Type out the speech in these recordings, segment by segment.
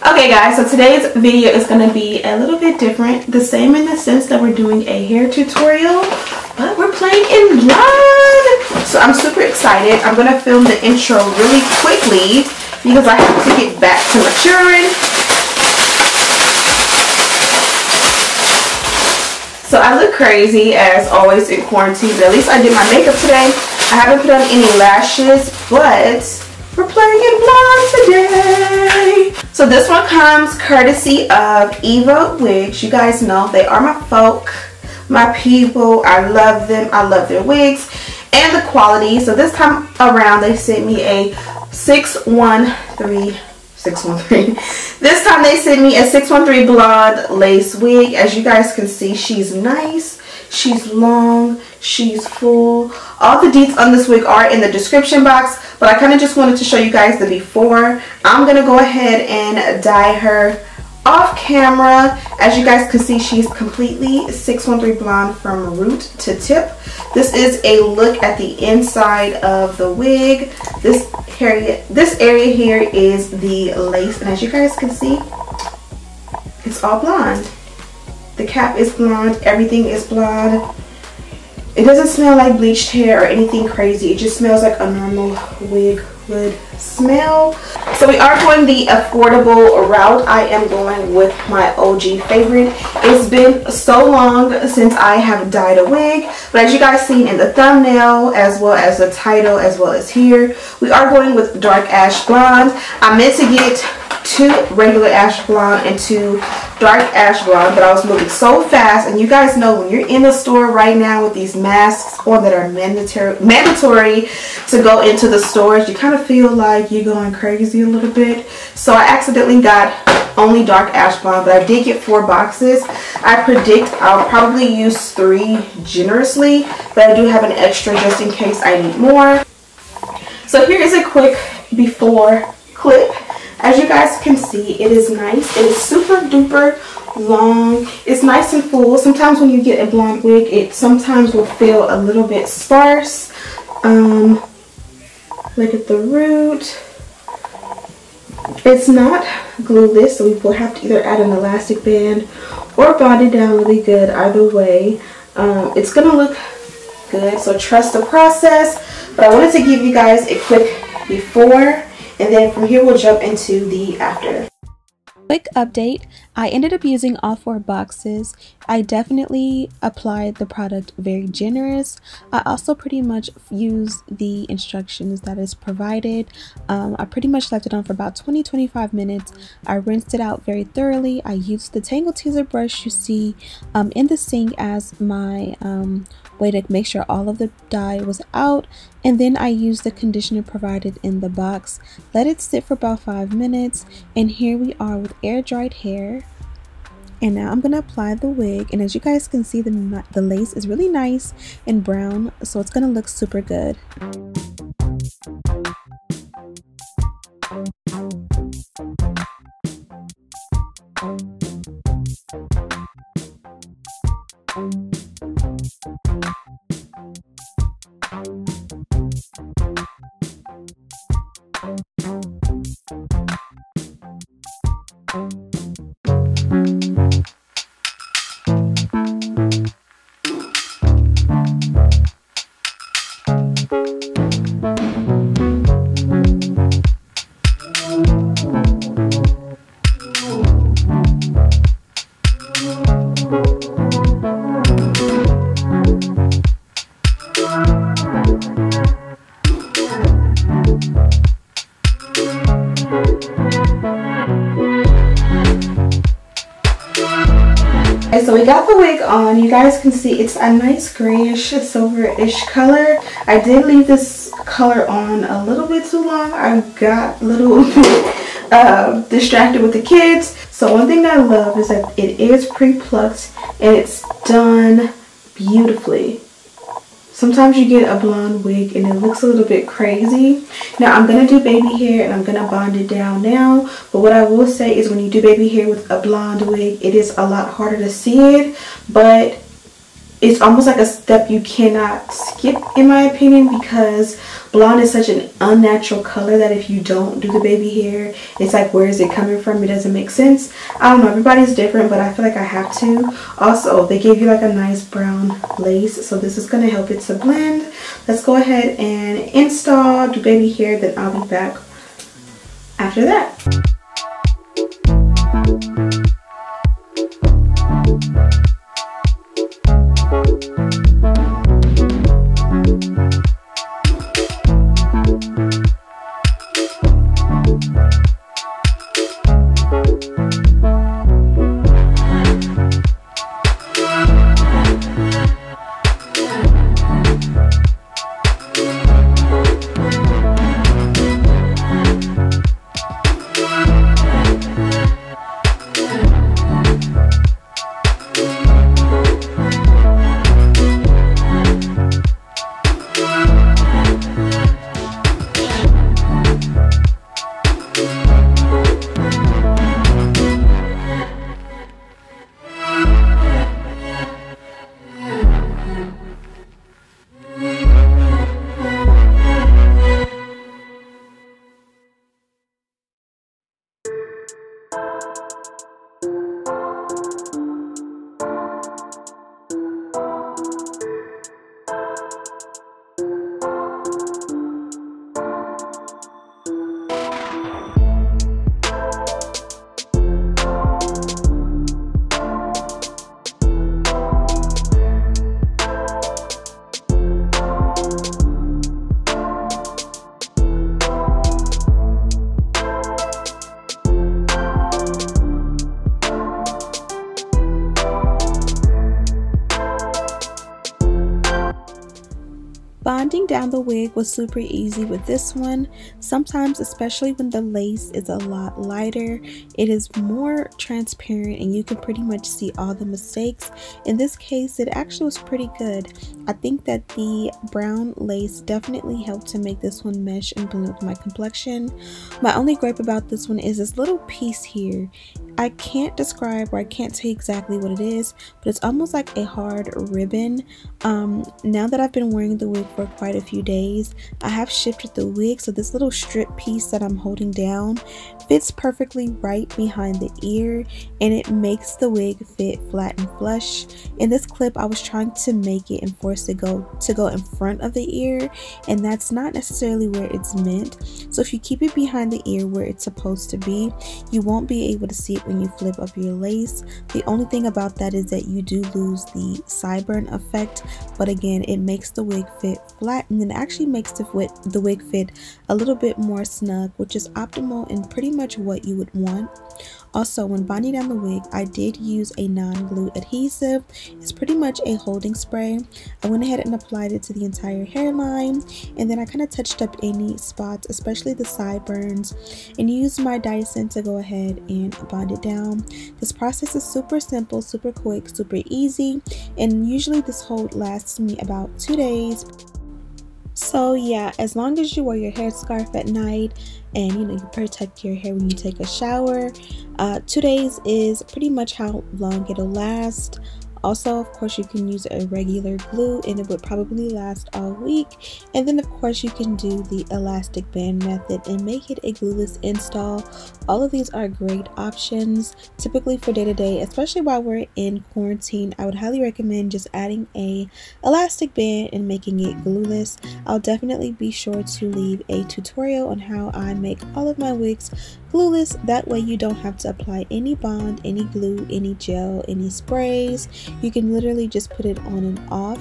Okay guys, so today's video is going to be a little bit different. The same in the sense that we're doing a hair tutorial, but we're playing in blood. So I'm super excited. I'm going to film the intro really quickly because I have to get back to maturing. So I look crazy as always in quarantine, but at least I did my makeup today. I haven't put on any lashes, but we're playing in blonde today. So this one comes courtesy of Eva Wigs. You guys know they are my folk, my people. I love them. I love their wigs and the quality. So this time around they sent me a 613. This time they sent me a 613 blonde lace wig. As you guys can see, she's nice, she's long, she's full. All the deets on this wig are in the description box, but I kind of just wanted to show you guys the before. I'm gonna go ahead and dye her off camera. As you guys can see, she's completely 613 blonde from root to tip. This is a look at the inside of the wig. This area here is the lace, and as you guys can see, it's all blonde. The cap is blonde, everything is blonde. It doesn't smell like bleached hair or anything crazy. It just smells like a normal wig would smell. So we are going the affordable route. I am going with my OG favorite. It's been so long since I have dyed a wig, but as you guys seen in the thumbnail, as well as the title, as well as here, we are going with dark ash blonde. I meant to get two regular ash blonde and two dark ash blonde, but I was moving so fast, and you guys know when you're in the store right now with these masks on that are mandatory to go into the stores, you kind of feel like you're going crazy a little bit. So I accidentally got only dark ash blonde, but I did get 4 boxes. I predict I'll probably use 3 generously, but I do have an extra just in case I need more. So here is a quick before clip. As you guys can see, it is nice. It is super duper long. It's nice and full. Sometimes when you get a blonde wig, it sometimes will feel a little bit sparse. Look at the root. It's not glueless, so we will have to either add an elastic band or bond it down really good. Either way, it's gonna look good, so trust the process. But I wanted to give you guys a quick before, and then from here we'll jump into the after. Quick update, I ended up using all 4 boxes. I definitely applied the product very generous. I also pretty much used the instructions that is provided. I pretty much left it on for about 20-25 minutes. I rinsed it out very thoroughly. I used the Tangle Teezer brush you see in the sink as my way to make sure all of the dye was out, and then I used the conditioner provided in the box. Let it sit for about 5 minutes, and here we are with air dried hair. And now I'm gonna apply the wig, and as you guys can see, the lace is really nice and brown, so it's gonna look super good. So we got the wig on. You guys can see it's a nice grayish, silverish color. I did leave this color on a little bit too long. I got a little bit distracted with the kids. So one thing that I love is that it is pre-plucked and it's done beautifully. Sometimes you get a blonde wig and it looks a little bit crazy. Now I'm going to do baby hair and I'm going to bond it down now. But what I will say is when you do baby hair with a blonde wig, it is a lot harder to see it. But it's almost like a step you cannot skip, in my opinion, because blonde is such an unnatural color that if you don't do the baby hair, it's like, where is it coming from? It doesn't make sense. I don't know, everybody's different, but I feel like I have to. Also, they gave you like a nice brown lace, so this is going to help it to blend. Let's go ahead and install, do baby hair, then I'll be back after that. Bonding down the wig was super easy with this one. Sometimes, especially when the lace is a lot lighter, it is more transparent and you can pretty much see all the mistakes. In this case, it actually was pretty good. I think that the brown lace definitely helped to make this one mesh and blend with my complexion. My only gripe about this one is this little piece here. I can't describe, or I can't say exactly what it is, but it's almost like a hard ribbon. Now that I've been wearing the wig for quite a few days, I have shifted the wig, so this little strip piece that I'm holding down fits perfectly right behind the ear, and it makes the wig fit flat and flush. In this clip, I was trying to make it and force it to go in front of the ear, and that's not necessarily where it's meant. So if you keep it behind the ear where it's supposed to be, you won't be able to see it when you flip up your lace. The only thing about that is that you do lose the sideburn effect, but again, it makes the wig fit flat, and then it actually makes the wig fit a little bit more snug, which is optimal and pretty much what you would want. Also, when bonding down the wig, I did use a non-glue adhesive. It's pretty much a holding spray. I went ahead and applied it to the entire hairline, and then I kind of touched up any spots, especially the sideburns, and used my Dyson to go ahead and bond it down. This process is super simple, super quick, super easy, and usually this hold lasts me about 2 days. So yeah, as long as you wear your headscarf at night and you protect your hair when you take a shower, 2 days is pretty much how long it'll last. Also, of course, you can use a regular glue and it would probably last all week. And then of course you can do the elastic band method and make it a glueless install. All of these are great options typically for day-to-day, especially while we're in quarantine. I would highly recommend just adding a elastic band and making it glueless. I'll definitely be sure to leave a tutorial on how I make all of my wigs glueless. That way you don't have to apply any bond, any glue, any gel, any sprays. You can literally just put it on and off.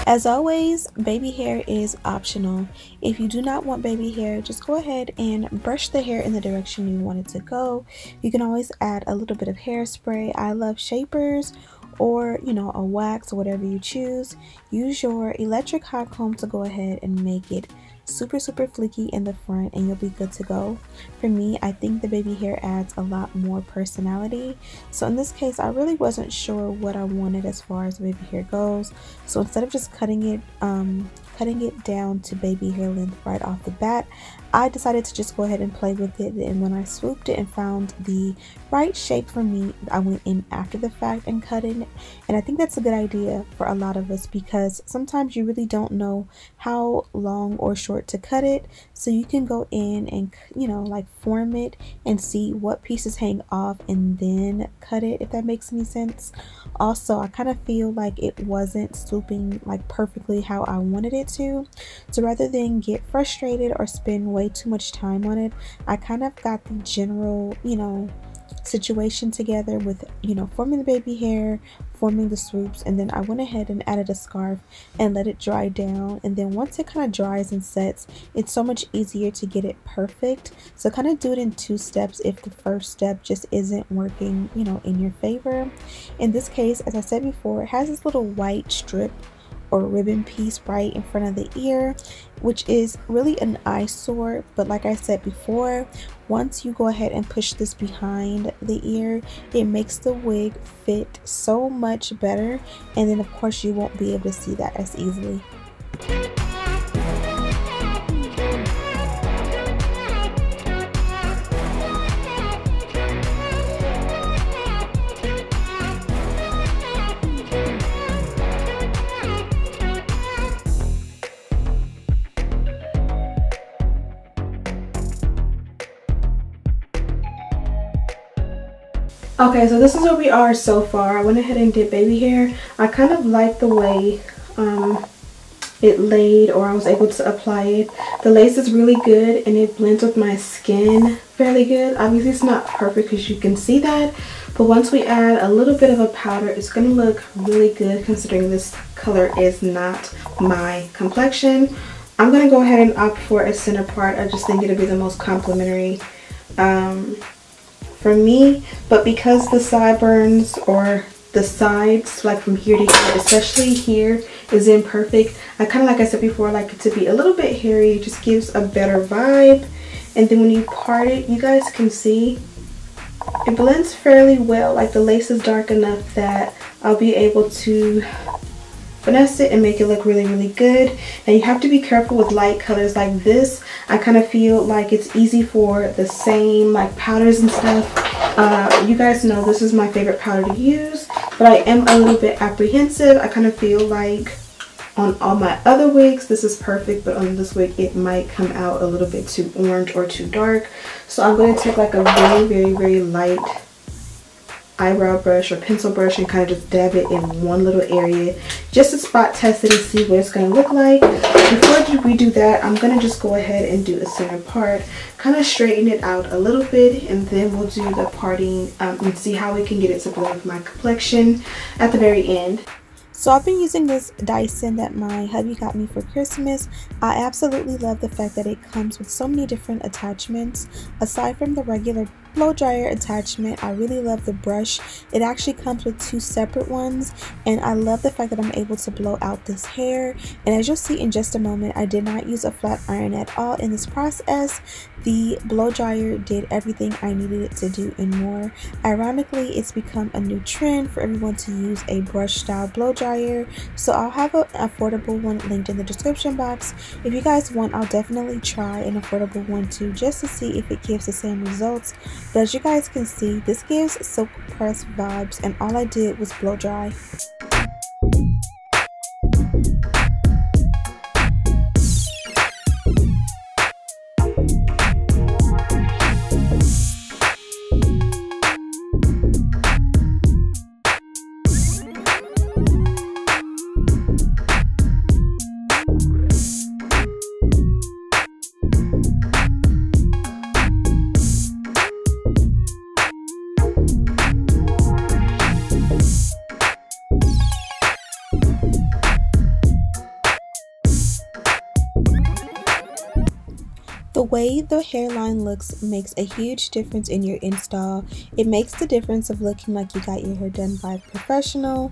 As always, baby hair is optional. If you do not want baby hair, just go ahead and brush the hair in the direction you want it to go. You can always add a little bit of hairspray. I love shapers, or a wax, or whatever you choose. Use your electric hot comb to go ahead and make it super flicky in the front, and you'll be good to go. For me, I think the baby hair adds a lot more personality, so in this case I really wasn't sure what I wanted as far as baby hair goes, so instead of just cutting it down to baby hair length right off the bat, I decided to just go ahead and play with it. And when I swooped it and found the right shape for me, I went in after the fact and cut it. And I think that's a good idea for a lot of us, because sometimes you really don't know how long or short to cut it, so you can go in and like form it and see what pieces hang off and then cut it, if that makes any sense. Also, I kind of feel like it wasn't swooping like perfectly how I wanted it to, so rather than get frustrated or spend way too much time on it, I kind of got the general situation together with forming the baby hair, forming the swoops, and then I went ahead and added a scarf and let it dry down. And then once it kind of dries and sets, it's so much easier to get it perfect. So kind of do it in 2 steps if the first step just isn't working in your favor. In this case, as I said before, it has this little white strip or ribbon piece right in front of the ear, which is really an eyesore, but like I said before, once you go ahead and push this behind the ear, it makes the wig fit so much better, and then of course you won't be able to see that as easily. Okay, so this is where we are so far. I went ahead and did baby hair. I kind of like the way it laid, or I was able to apply it. The lace is really good and it blends with my skin fairly good. Obviously it's not perfect because you can see that, but once we add a little bit of a powder, it's going to look really good considering this color is not my complexion. I'm going to go ahead and opt for a center part. I just think it'll be the most complimentary for me, but because the sideburns or the sides, like from here to here, especially here, is imperfect, I kind of, like I said before, like it to be a little bit hairy. It just gives a better vibe. And then when you part it, you guys can see it blends fairly well. Like the lace is dark enough that I'll be able to finesse it and make it look really good. And you have to be careful with light colors like this. I kind of feel like it's easy for the same like powders and stuff. You guys know this is my favorite powder to use, but I am a little bit apprehensive. I kind of feel like on all my other wigs this is perfect, but on this wig it might come out a little bit too orange or too dark. So I'm going to take like a very light eyebrow brush or pencil brush and kind of just dab it in one little area just to spot test it and see what it's going to look like. Before we do that, I'm going to just go ahead and do a center part, kind of straighten it out a little bit, and then we'll do the parting and see how we can get it to blend with my complexion at the very end. So I've been using this Dyson that my hubby got me for Christmas. I absolutely love the fact that it comes with so many different attachments. Aside from the regular blow dryer attachment, I really love the brush. It actually comes with 2 separate ones, and I love the fact that I'm able to blow out this hair. And as you'll see in just a moment, I did not use a flat iron at all in this process. The blow dryer did everything I needed it to do and more. Ironically, it's become a new trend for everyone to use a brush style blow dryer, so I'll have an affordable one linked in the description box. If you guys want, I'll definitely try an affordable one too, just to see if it gives the same results. But as you guys can see, this gives silk press vibes, and all I did was blow dry. way the hairline looks makes a huge difference in your install. It makes the difference of looking like you got your hair done by a professional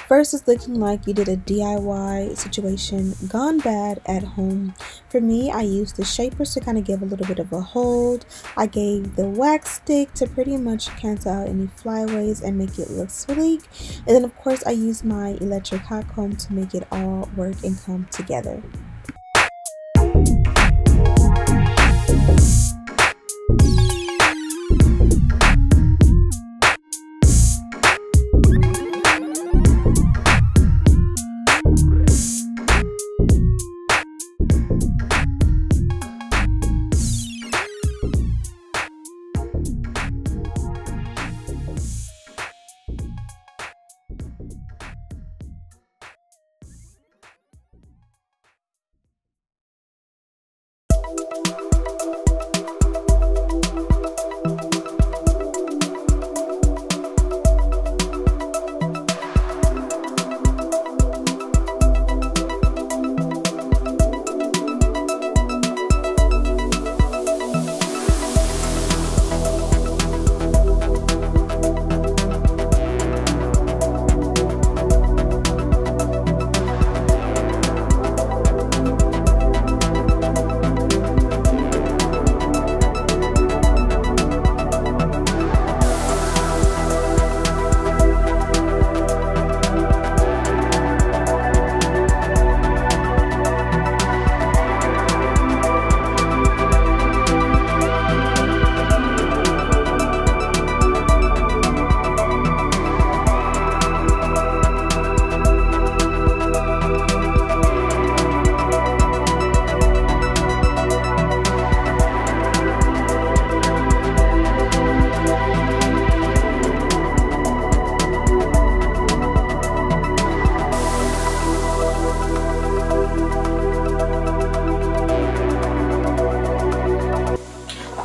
versus looking like you did a DIY situation gone bad at home. For me, I used the shapers to kind of give a little bit of a hold. I gave the wax stick to pretty much cancel out any flyaways and make it look sleek. And then of course I used my electric hot comb to make it all work and come together.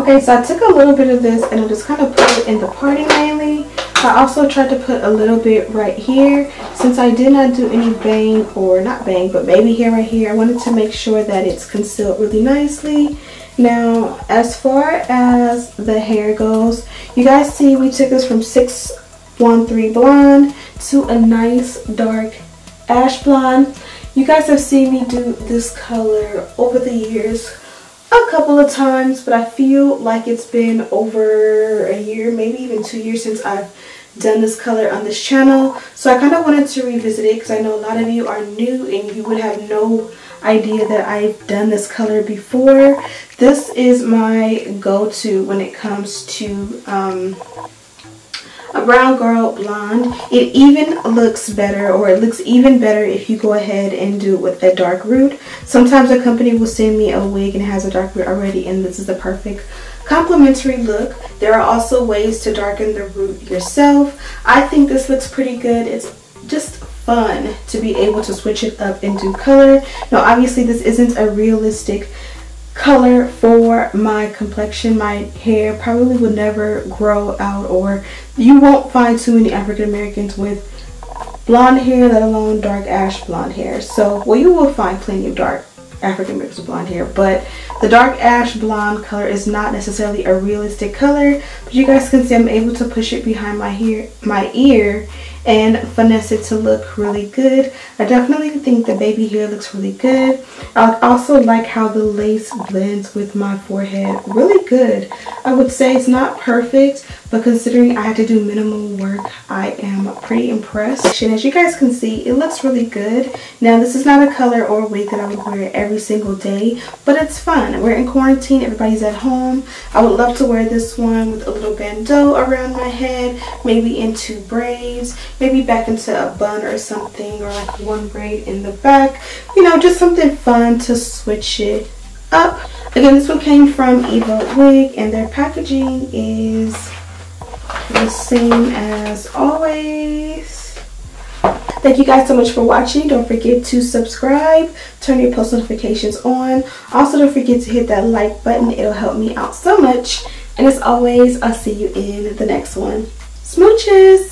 Okay, so I took a little bit of this and I just kind of put it in the parting mainly. I also tried to put a little bit right here. Since I did not do any bang, or not bang, but baby hair right here, I wanted to make sure that it's concealed really nicely. Now, as far as the hair goes, you guys see we took this from 613 blonde to a nice dark ash blonde. You guys have seen me do this color over the years a couple of times, but I feel like it's been over a year, maybe even 2 years since I've done this color on this channel. So I kind of wanted to revisit it because I know a lot of you are new and you would have no idea that I've done this color before. This is my go-to when it comes to a brown girl blonde. It even looks better, or it looks even better if you go ahead and do it with a dark root. Sometimes a company will send me a wig and it has a dark root already, and this is the perfect complementary look. There are also ways to darken the root yourself. I think this looks pretty good. It's just fun to be able to switch it up and do color. Now obviously this isn't a realistic color for my complexion. My hair probably would never grow out, or you won't find too many African Americans with blonde hair, let alone dark ash blonde hair. So, well, you will find plenty of dark African Americans with blonde hair, but the dark ash blonde color is not necessarily a realistic color. But you guys can see I'm able to push it behind my ear and finesse it to look really good. I definitely think the baby hair looks really good. I also like how the lace blends with my forehead really good. I would say it's not perfect, but considering I had to do minimal work, I am pretty impressed. And as you guys can see, it looks really good. Now this is not a color or a wig that I would wear every single day, but it's fun. We're in quarantine, everybody's at home. I would love to wear this one with a little bandeau around my head, maybe into braids, maybe back into a bun or something, or like one braid in the back, you know, just something fun to switch it up. Again, this one came from Eva Wig, and their packaging is the same as always. Thank you guys so much for watching. Don't forget to subscribe, turn your post notifications on. Also, don't forget to hit that like button. It'll help me out so much. And as always, I'll see you in the next one. Smooches!